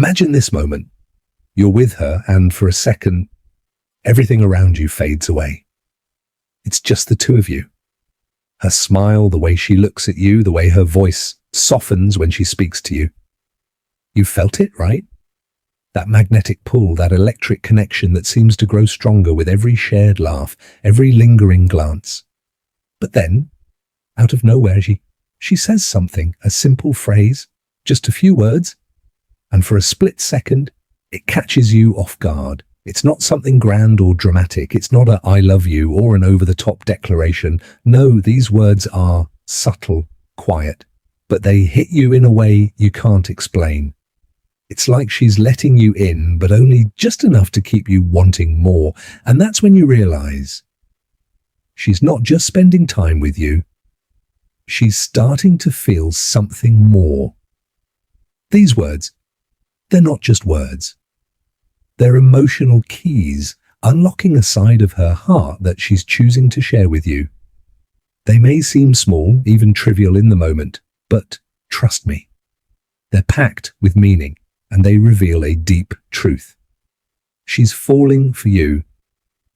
Imagine this moment. You're with her, and for a second, everything around you fades away. It's just the two of you. Her smile, the way she looks at you, the way her voice softens when she speaks to you. You felt it, right? That magnetic pull, that electric connection that seems to grow stronger with every shared laugh, every lingering glance. But then, out of nowhere, she says something, a simple phrase, just a few words, and for a split second, it catches you off guard. It's not something grand or dramatic. It's not a "I love you" or an over-the-top declaration. No, these words are subtle, quiet, but they hit you in a way you can't explain. It's like she's letting you in, but only just enough to keep you wanting more. And that's when you realize she's not just spending time with you. She's starting to feel something more. These words, they're not just words. They're emotional keys, unlocking a side of her heart that she's choosing to share with you. They may seem small, even trivial in the moment, but trust me, they're packed with meaning, and they reveal a deep truth. She's falling for you,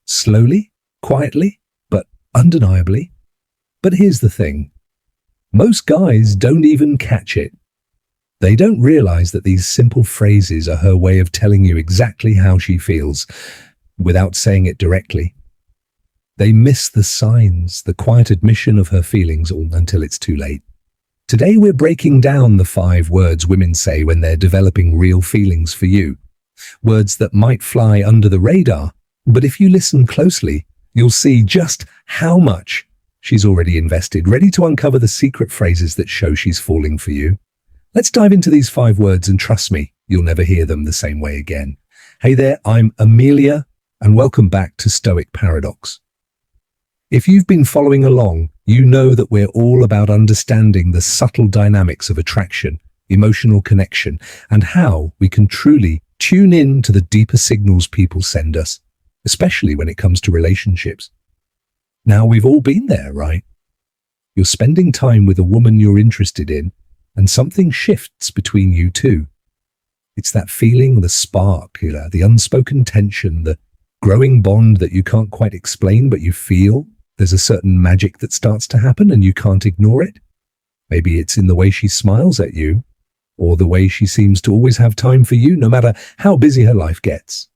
slowly, quietly, but undeniably. But here's the thing. Most guys don't even catch it. They don't realize that these simple phrases are her way of telling you exactly how she feels, without saying it directly. They miss the signs, the quiet admission of her feelings until it's too late. Today we're breaking down the 5 words women say when they're developing real feelings for you. Words that might fly under the radar, but if you listen closely, you'll see just how much she's already invested, ready to uncover the secret phrases that show she's falling for you. Let's dive into these 5 words, and trust me, you'll never hear them the same way again. Hey there, I'm Amelia, and welcome back to Stoic Paradox. If you've been following along, you know that we're all about understanding the subtle dynamics of attraction, emotional connection, and how we can truly tune in to the deeper signals people send us, especially when it comes to relationships. Now, we've all been there, right? You're spending time with a woman you're interested in, and something shifts between you two. It's that feeling, the spark, the unspoken tension, the growing bond that you can't quite explain, but you feel. There's a certain magic that starts to happen and you can't ignore it. Maybe it's in the way she smiles at you, or the way she seems to always have time for you, no matter how busy her life gets.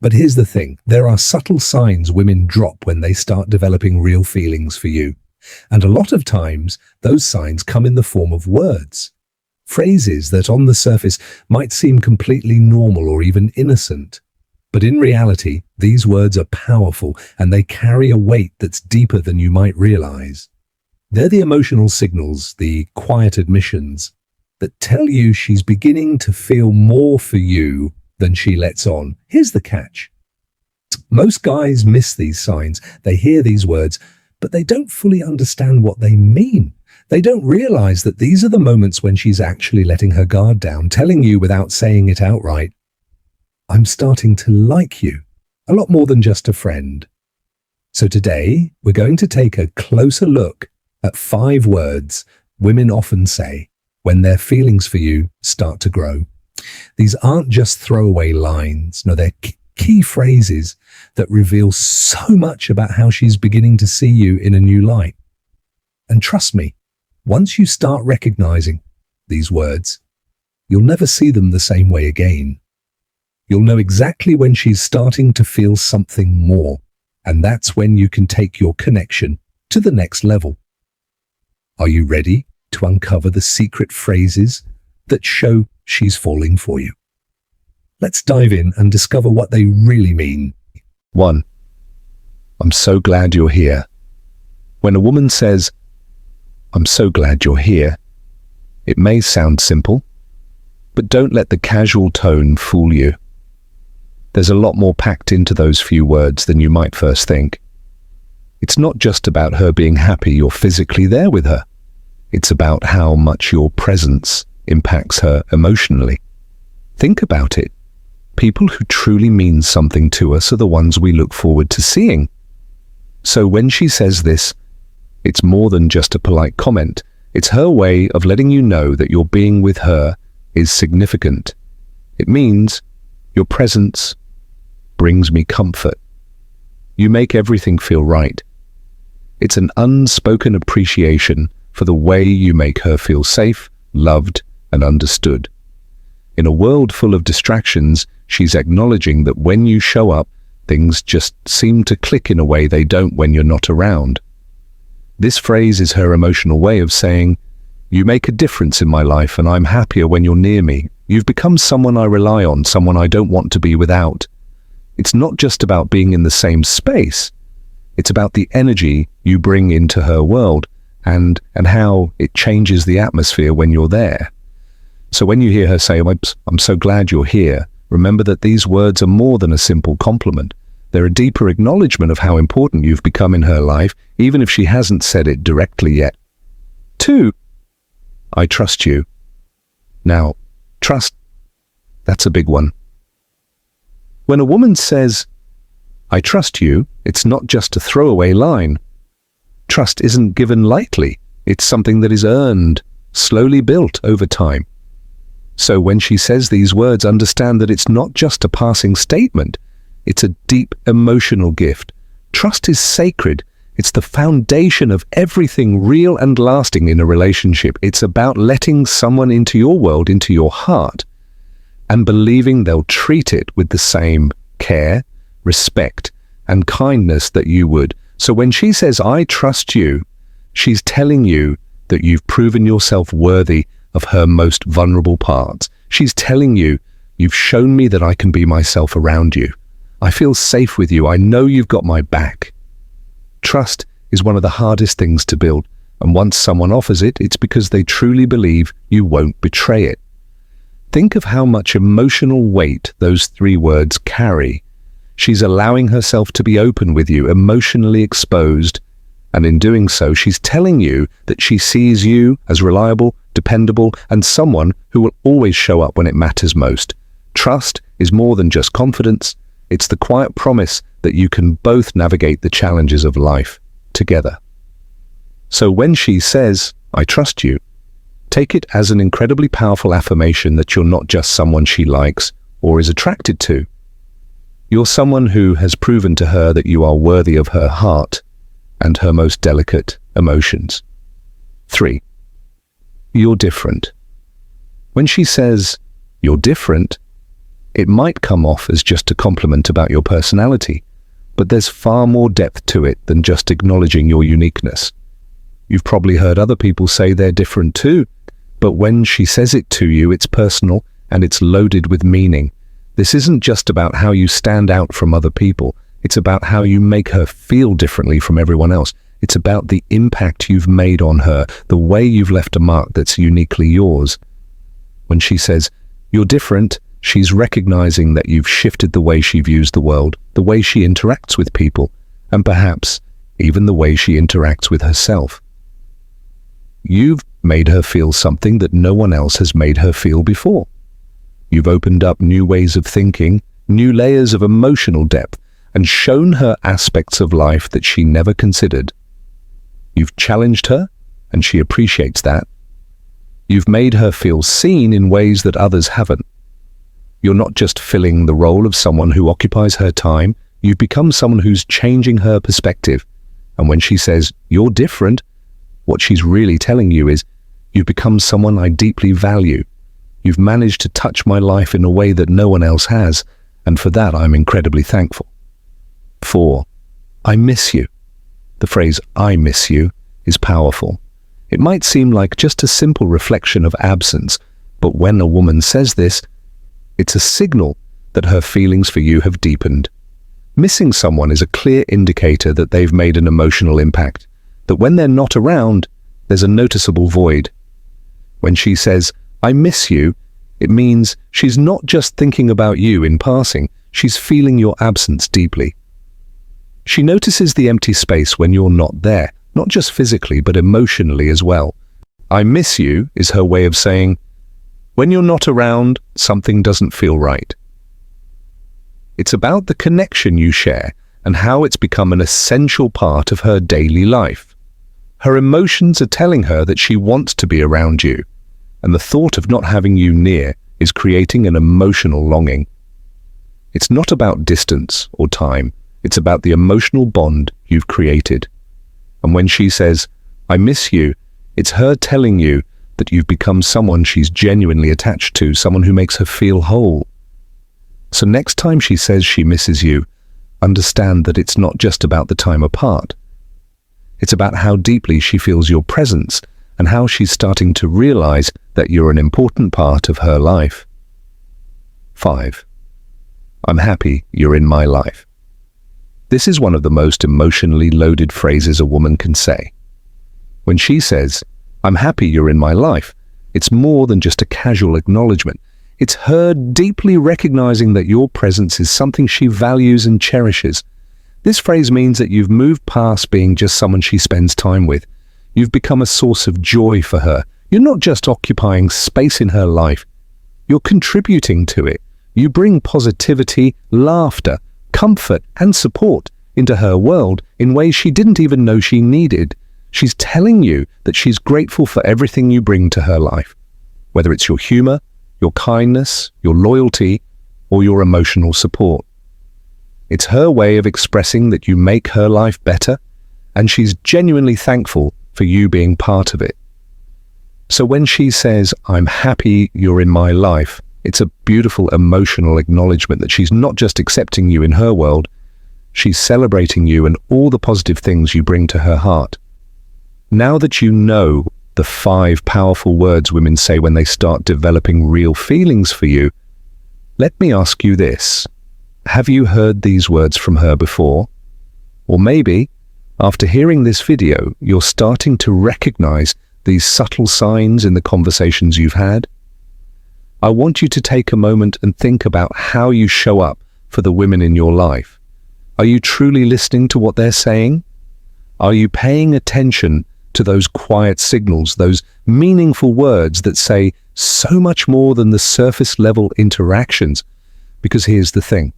But here's the thing, there are subtle signs women drop when they start developing real feelings for you. And a lot of times, those signs come in the form of words. Phrases that on the surface might seem completely normal or even innocent. But in reality, these words are powerful and they carry a weight that's deeper than you might realize. They're the emotional signals, the quiet admissions, that tell you she's beginning to feel more for you than she lets on. Here's the catch. Most guys miss these signs. They hear these words, but they don't fully understand what they mean. They don't realize that these are the moments when she's actually letting her guard down, telling you without saying it outright, I'm starting to like you, a lot more than just a friend. So today, we're going to take a closer look at 5 words women often say when their feelings for you start to grow. These aren't just throwaway lines. No, they're key phrases that reveal so much about how she's beginning to see you in a new light. And trust me, once you start recognizing these words, you'll never see them the same way again. You'll know exactly when she's starting to feel something more, and that's when you can take your connection to the next level. Are you ready to uncover the secret phrases that show she's falling for you? Let's dive in and discover what they really mean. 1. I'm so glad you're here. When a woman says, I'm so glad you're here, it may sound simple, but don't let the casual tone fool you. There's a lot more packed into those few words than you might first think. It's not just about her being happy you're physically there with her. It's about how much your presence impacts her emotionally. Think about it. People who truly mean something to us are the ones we look forward to seeing. So when she says this, it's more than just a polite comment. It's her way of letting you know that your being with her is significant. It means your presence brings me comfort. You make everything feel right. It's an unspoken appreciation for the way you make her feel safe, loved, and understood. In a world full of distractions, she's acknowledging that when you show up, things just seem to click in a way they don't when you're not around. This phrase is her emotional way of saying, "You make a difference in my life and I'm happier when you're near me. You've become someone I rely on, someone I don't want to be without." It's not just about being in the same space. It's about the energy you bring into her world and how it changes the atmosphere when you're there. So when you hear her say, I'm so glad you're here, remember that these words are more than a simple compliment. They're a deeper acknowledgement of how important you've become in her life, even if she hasn't said it directly yet. 2, I trust you. Now, trust, that's a big one. When a woman says, I trust you, it's not just a throwaway line. Trust isn't given lightly. It's something that is earned, slowly built over time. So when she says these words, understand that it's not just a passing statement. It's a deep emotional gift. Trust is sacred. It's the foundation of everything real and lasting in a relationship. It's about letting someone into your world, into your heart, and believing they'll treat it with the same care, respect, and kindness that you would. So when she says, I trust you, she's telling you that you've proven yourself worthy of her most vulnerable parts. She's telling you, you've shown me that I can be myself around you. I feel safe with you. I know you've got my back. Trust is one of the hardest things to build, and once someone offers it, it's because they truly believe you won't betray it. Think of how much emotional weight those 3 words carry. She's allowing herself to be open with you, emotionally exposed, and in doing so, she's telling you that she sees you as reliable, dependable, and someone who will always show up when it matters most. Trust is more than just confidence. It's the quiet promise that you can both navigate the challenges of life together. So when she says, I trust you, take it as an incredibly powerful affirmation that you're not just someone she likes or is attracted to. You're someone who has proven to her that you are worthy of her heart and her most delicate emotions. 3, you're different. When she says, you're different, it might come off as just a compliment about your personality, but there's far more depth to it than just acknowledging your uniqueness. You've probably heard other people say they're different too, but when she says it to you, it's personal and it's loaded with meaning. This isn't just about how you stand out from other people. It's about how you make her feel differently from everyone else. It's about the impact you've made on her, the way you've left a mark that's uniquely yours. When she says, you're different, she's recognizing that you've shifted the way she views the world, the way she interacts with people, and perhaps even the way she interacts with herself. You've made her feel something that no one else has made her feel before. You've opened up new ways of thinking, new layers of emotional depth, and shown her aspects of life that she never considered. You've challenged her, and she appreciates that. You've made her feel seen in ways that others haven't. You're not just filling the role of someone who occupies her time, you've become someone who's changing her perspective. And when she says, you're different, what she's really telling you is, you've become someone I deeply value. You've managed to touch my life in a way that no one else has, and for that I'm incredibly thankful. 4, I miss you. The phrase, I miss you, is powerful. It might seem like just a simple reflection of absence, but when a woman says this, it's a signal that her feelings for you have deepened. Missing someone is a clear indicator that they've made an emotional impact, that when they're not around, there's a noticeable void. When she says, I miss you, it means she's not just thinking about you in passing, she's feeling your absence deeply. She notices the empty space when you're not there, not just physically, but emotionally as well. I miss you is her way of saying, when you're not around, something doesn't feel right. It's about the connection you share and how it's become an essential part of her daily life. Her emotions are telling her that she wants to be around you, and the thought of not having you near is creating an emotional longing. It's not about distance or time. It's about the emotional bond you've created. And when she says, "I miss you," it's her telling you that you've become someone she's genuinely attached to, someone who makes her feel whole. So next time she says she misses you, understand that it's not just about the time apart. It's about how deeply she feels your presence and how she's starting to realize that you're an important part of her life. 5. I'm happy you're in my life. This is one of the most emotionally loaded phrases a woman can say. When she says, "I'm happy you're in my life," it's more than just a casual acknowledgement. It's her deeply recognizing that your presence is something she values and cherishes. This phrase means that you've moved past being just someone she spends time with. You've become a source of joy for her. You're not just occupying space in her life. You're contributing to it. You bring positivity, laughter, comfort, and support into her world in ways she didn't even know she needed. She's telling you that she's grateful for everything you bring to her life, whether it's your humor, your kindness, your loyalty, or your emotional support. It's her way of expressing that you make her life better, and she's genuinely thankful for you being part of it. So when she says, "I'm happy you're in my life," it's a beautiful emotional acknowledgement that she's not just accepting you in her world, she's celebrating you and all the positive things you bring to her heart. Now that you know the 5 powerful words women say when they start developing real feelings for you, let me ask you this. Have you heard these words from her before? Or maybe, after hearing this video, you're starting to recognize these subtle signs in the conversations you've had? I want you to take a moment and think about how you show up for the women in your life. Are you truly listening to what they're saying? Are you paying attention to those quiet signals, those meaningful words that say so much more than the surface level interactions? Because here's the thing.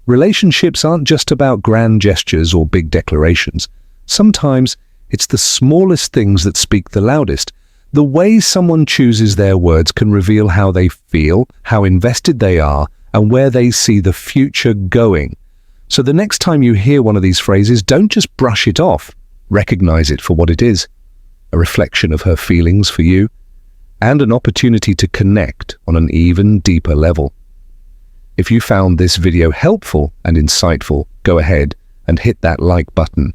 Relationships aren't just about grand gestures or big declarations. Sometimes it's the smallest things that speak the loudest. The way someone chooses their words can reveal how they feel, how invested they are, and where they see the future going. So the next time you hear one of these phrases, don't just brush it off. Recognize it for what it is, a reflection of her feelings for you, and an opportunity to connect on an even deeper level. If you found this video helpful and insightful, go ahead and hit that like button,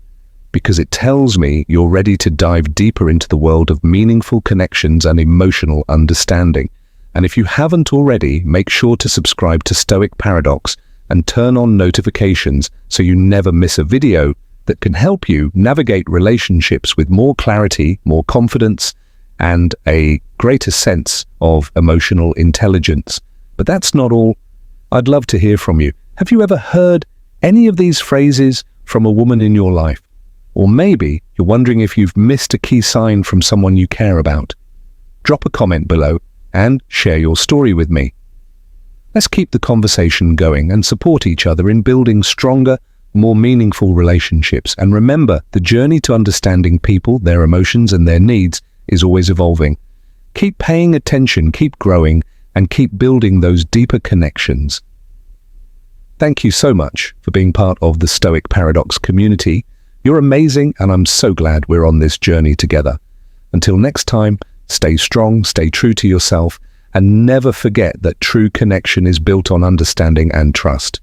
because it tells me you're ready to dive deeper into the world of meaningful connections and emotional understanding. And if you haven't already, make sure to subscribe to Stoic Paradox and turn on notifications so you never miss a video that can help you navigate relationships with more clarity, more confidence, and a greater sense of emotional intelligence. But that's not all. I'd love to hear from you. Have you ever heard any of these phrases from a woman in your life? Or maybe you're wondering if you've missed a key sign from someone you care about. Drop a comment below and share your story with me. Let's keep the conversation going and support each other in building stronger, more meaningful relationships. And remember, the journey to understanding people, their emotions, and their needs is always evolving. Keep paying attention, keep growing, and keep building those deeper connections. Thank you so much for being part of the Stoic Paradox community. You're amazing, and I'm so glad we're on this journey together. Until next time, stay strong, stay true to yourself, and never forget that true connection is built on understanding and trust.